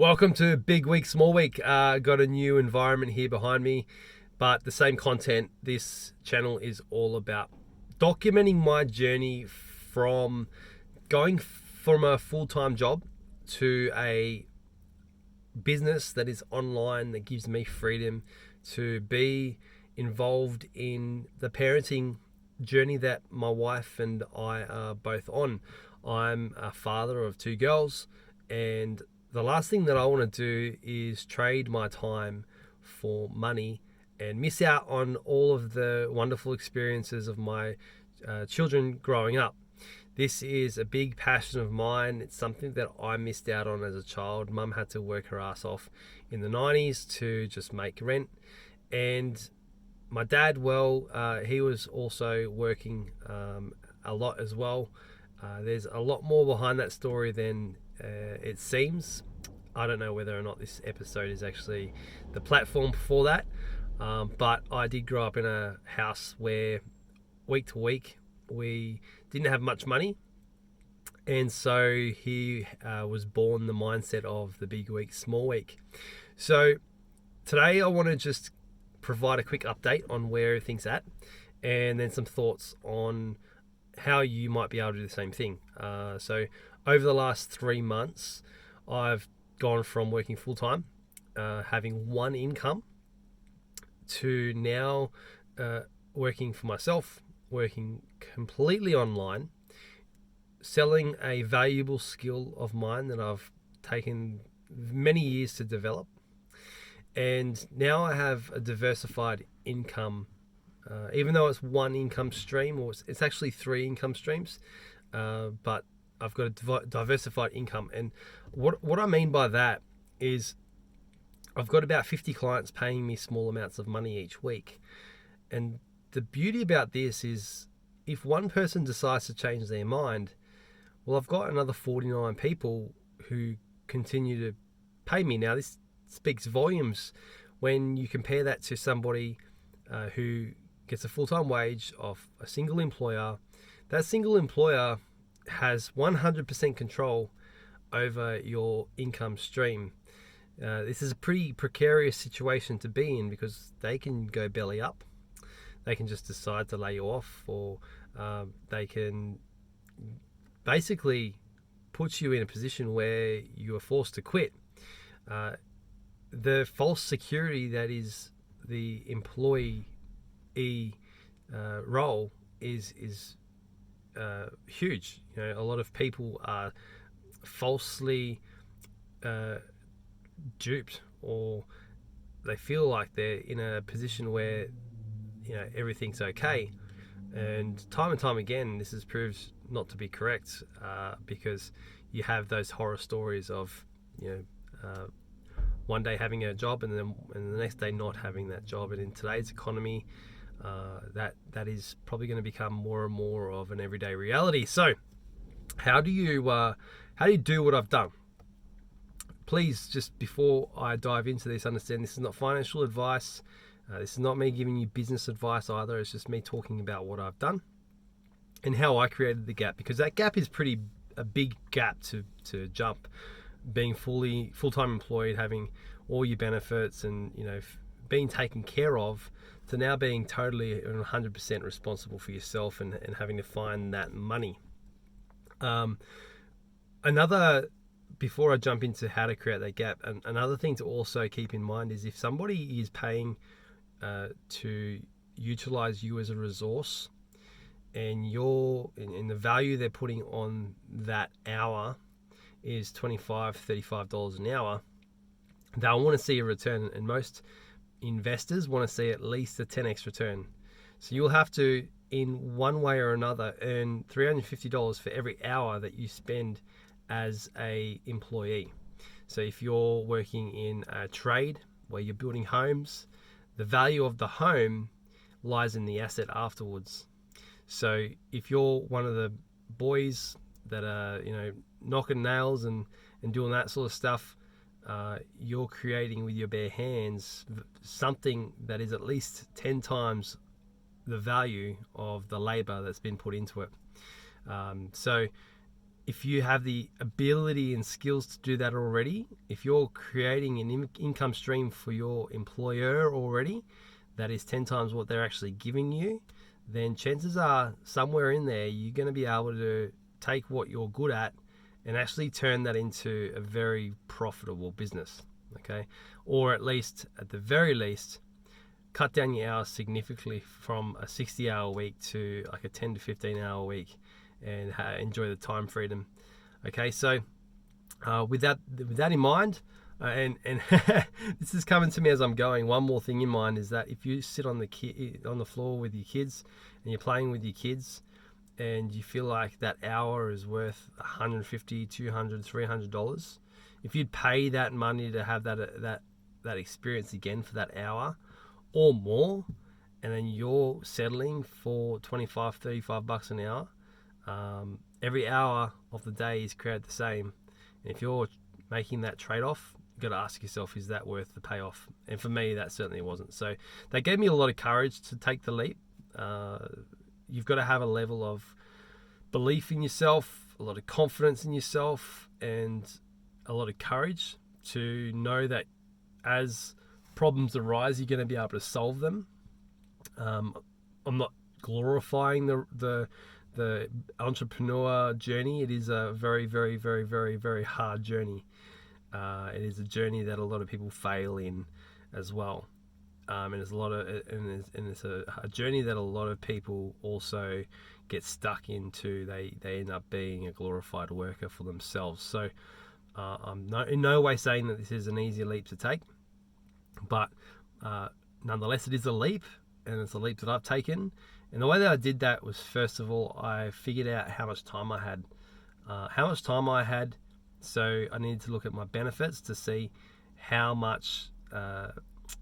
Welcome to Big Week, Small Week. Got a new environment here behind me, but the same content. This channel is all about documenting my journey from going from a full-time job to a business that is online that gives me freedom to be involved in the parenting journey that my wife and I are both on. I'm a father of two girls, and the last thing that I want to do is trade my time for money and miss out on all of the wonderful experiences of my children growing up. This is a big passion of mine. It's something that I missed out on as a child. Mum had to work her ass off in the 90s to just make rent. And my dad, he was also working a lot as well. There's a lot more behind that story than it seems. I don't know whether or not this episode is actually the platform for that, but I did grow up in a house where week to week we didn't have much money, and so he was born the mindset of the big week, small week. So today I want to just provide a quick update on where everything's at, and then some thoughts on how you might be able to do the same thing. So over the last 3 months, I've gone from working full-time, having one income, to now working for myself, working completely online, selling a valuable skill of mine that I've taken many years to develop. And now I have a diversified income, even though it's one income stream, or it's actually 3 income streams, but I've got a diversified income. And what I mean by that is I've got about 50 clients paying me small amounts of money each week. And the beauty about this is if one person decides to change their mind, well, I've got another 49 people who continue to pay me. Now, this speaks volumes when you compare that to somebody who gets a full-time wage of a single employer. That single employer has 100% control over your income stream. This is a pretty precarious situation to be in because they can go belly up. They can just decide to lay you off, or they can basically put you in a position where you are forced to quit. The false security that is the employee role is huge. You know, a lot of people are falsely duped, or they feel like they're in a position where everything's okay. And time again, this has proved not to be correct, because you have those horror stories of one day having a job and the next day not having that job. And in today's economy, that is probably going to become more and more of an everyday reality. So how do you do what I've done? Please, just before I dive into this, understand this is not financial advice. This is not me giving you business advice either. It's just me talking about what I've done and how I created the gap, because that gap is a big gap to jump. Being full-time employed, having all your benefits and being taken care of, to now being totally and 100% responsible for yourself and having to find that money. Before I jump into how to create that gap, another thing to also keep in mind is if somebody is paying to utilize you as a resource, and in the value they're putting on that hour is $25, $35 an hour, they'll want to see a return, and most investors want to see at least a 10x return. So you'll have to, in one way or another, earn $350 for every hour that you spend as a employee. So if you're working in a trade where you're building homes, the value of the home lies in the asset afterwards. So if you're one of the boys that are knocking nails and doing that sort of stuff, you're creating with your bare hands something that is at least 10 times the value of the labor that's been put into it. So if you have the ability and skills to do that already, if you're creating an income stream for your employer already, that is 10 times what they're actually giving you, then chances are somewhere in there you're going to be able to take what you're good at and actually turn that into a very profitable business, okay? Or at the very least, cut down your hours significantly from a 60-hour week to like a 10 to 15-hour week, and enjoy the time freedom. Okay, so with that in mind, and this is coming to me as I'm going. One more thing in mind is that if you sit on the floor with your kids and you're playing with your kids, and you feel like that hour is worth $150, $200, $300, if you'd pay that money to have that experience again for that hour or more, and then you're settling for $25, $35 an hour, every hour of the day is created the same. And if you're making that trade-off, you've got to ask yourself, is that worth the payoff? And for me, that certainly wasn't. So that gave me a lot of courage to take the leap. You've got to have a level of belief in yourself, a lot of confidence in yourself, and a lot of courage to know that as problems arise, you're going to be able to solve them. I'm not glorifying the entrepreneur journey. It is a very, very, very, very, very hard journey. It is a journey that a lot of people fail in as well. And it's a journey that a lot of people also get stuck into. They end up being a glorified worker for themselves. So I'm in no way saying that this is an easy leap to take, but nonetheless, it is a leap, and it's a leap that I've taken. And the way that I did that was, first of all, I figured out how much time I had. So I needed to look at my benefits to see how much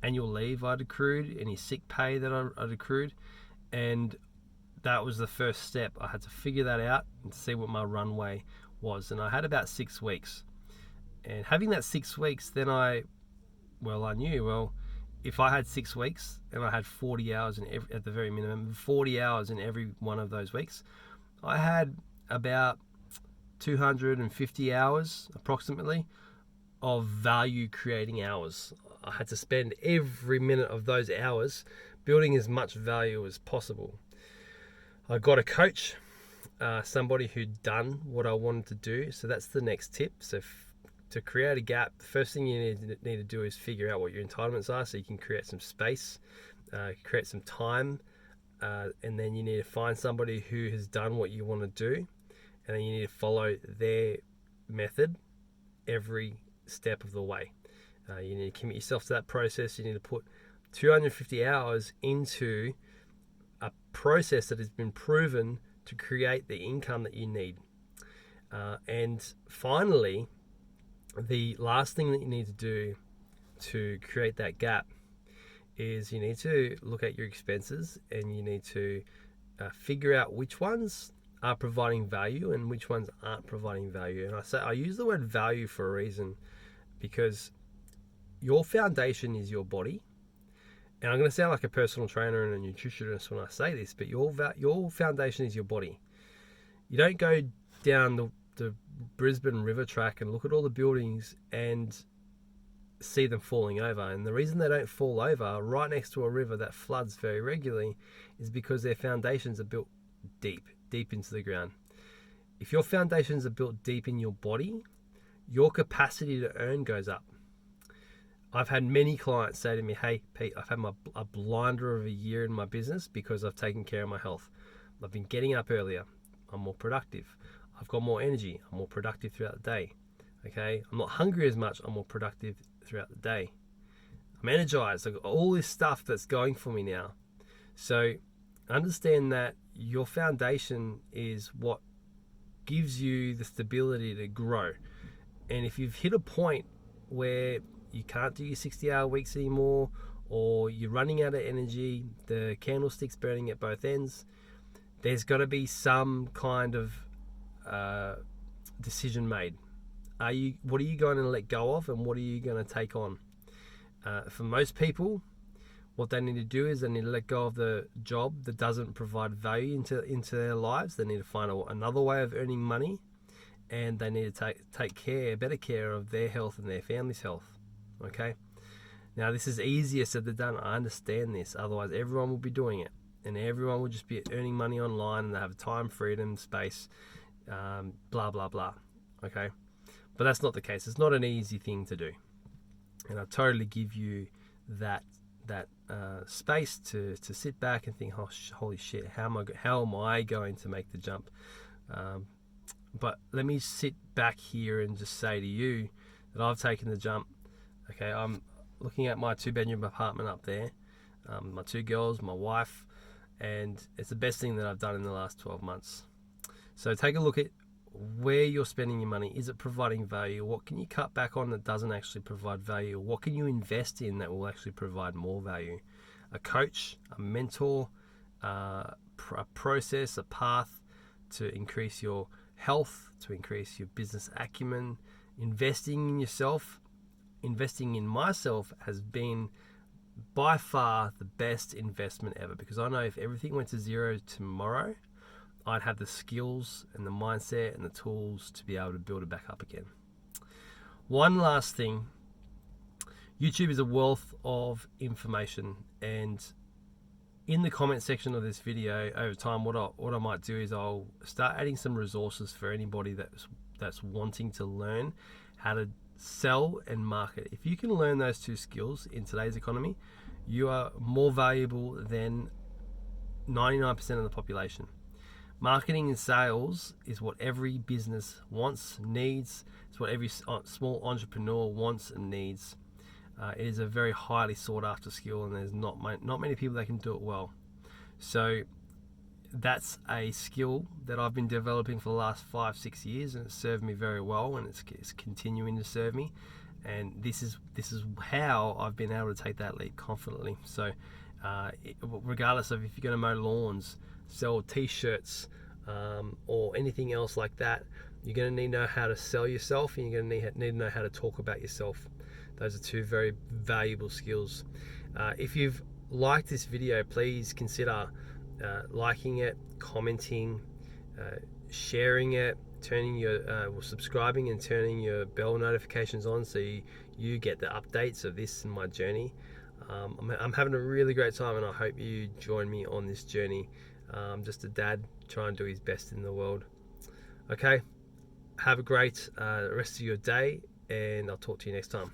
annual leave I'd accrued, any sick pay that I'd accrued, and that was the first step. I had to figure that out and see what my runway was, and I had about 6 weeks. And having that 6 weeks, then I knew, if I had 6 weeks and I had 40 hours at the very minimum, 40 hours in every one of those weeks, I had about 250 hours approximately of value creating hours. I had to spend every minute of those hours building as much value as possible. I got a coach, somebody who'd done what I wanted to do. So that's the next tip. So to create a gap, the first thing you need to do is figure out what your entitlements are, so you can create some space, create some time, and then you need to find somebody who has done what you want to do, and then you need to follow their method every step of the way. You need to commit yourself to that process. You need to put 250 hours into a process that has been proven to create the income that you need. And finally, the last thing that you need to do to create that gap is you need to look at your expenses, and you need to figure out which ones are providing value and which ones aren't providing value. And I use the word value for a reason, because your foundation is your body. And I'm going to sound like a personal trainer and a nutritionist when I say this, but your foundation is your body. You don't go down the Brisbane River track and look at all the buildings and see them falling over. And the reason they don't fall over right next to a river that floods very regularly is because their foundations are built deep into the ground. If your foundations are built deep in your body, your capacity to earn goes up. I've had many clients say to me, "Hey, Pete, I've had a blinder of a year in my business because I've taken care of my health. I've been getting up earlier. I'm more productive. I've got more energy. I'm more productive throughout the day. Okay, I'm not hungry as much. I'm more productive throughout the day. I'm energized. I've got all this stuff that's going for me now." So understand that your foundation is what gives you the stability to grow. And if you've hit a point where you can't do your 60-hour weeks anymore, or you're running out of energy, the candlestick's burning at both ends, there's got to be some kind of decision made. What are you going to let go of, and what are you going to take on? For most people, what they need to do is they need to let go of the job that doesn't provide value into their lives. They need to find another way of earning money, and they need to take better care of their health and their family's health. Okay. Now, this is easier said than done. I understand this. Otherwise, everyone will be doing it, and everyone will just be earning money online, and they have time, freedom, space, blah blah blah. Okay, but that's not the case. It's not an easy thing to do, and I totally give you that space to sit back and think, oh, holy shit, how am I going to make the jump? But let me sit back here and just say to you that I've taken the jump. Okay, I'm looking at my 2-bedroom apartment up there, my 2 girls, my wife, and it's the best thing that I've done in the last 12 months. So take a look at where you're spending your money. Is it providing value? What can you cut back on that doesn't actually provide value? What can you invest in that will actually provide more value? A coach, a mentor, a process, a path to increase your health, to increase your business acumen. Investing in yourself, investing in myself has been by far the best investment ever, because I know if everything went to zero tomorrow, I'd have the skills and the mindset and the tools to be able to build it back up again. One last thing, YouTube is a wealth of information, and in the comment section of this video over time, what I might do is I'll start adding some resources for anybody that's wanting to learn how to sell and market. If you can learn those 2 skills in today's economy, you are more valuable than 99% of the population. Marketing and sales is what every business wants, needs. It's what every small entrepreneur wants and needs. It is a very highly sought after skill, and there's not many people that can do it well. So that's a skill that I've been developing for the last 5-6 years, and it's served me very well, and it's continuing to serve me. And this is how I've been able to take that leap confidently. So regardless of if you're going to mow lawns, sell t-shirts, or anything else like that, you're going to need to know how to sell yourself, and you're going to need to know how to talk about yourself. Those are 2 very valuable skills. If you've liked this video, please consider liking it, commenting, sharing it, subscribing and turning your bell notifications on so you get the updates of this and my journey. I'm having a really great time, and I hope you join me on this journey. Just a dad trying to do his best in the world. Okay, have a great rest of your day, and I'll talk to you next time.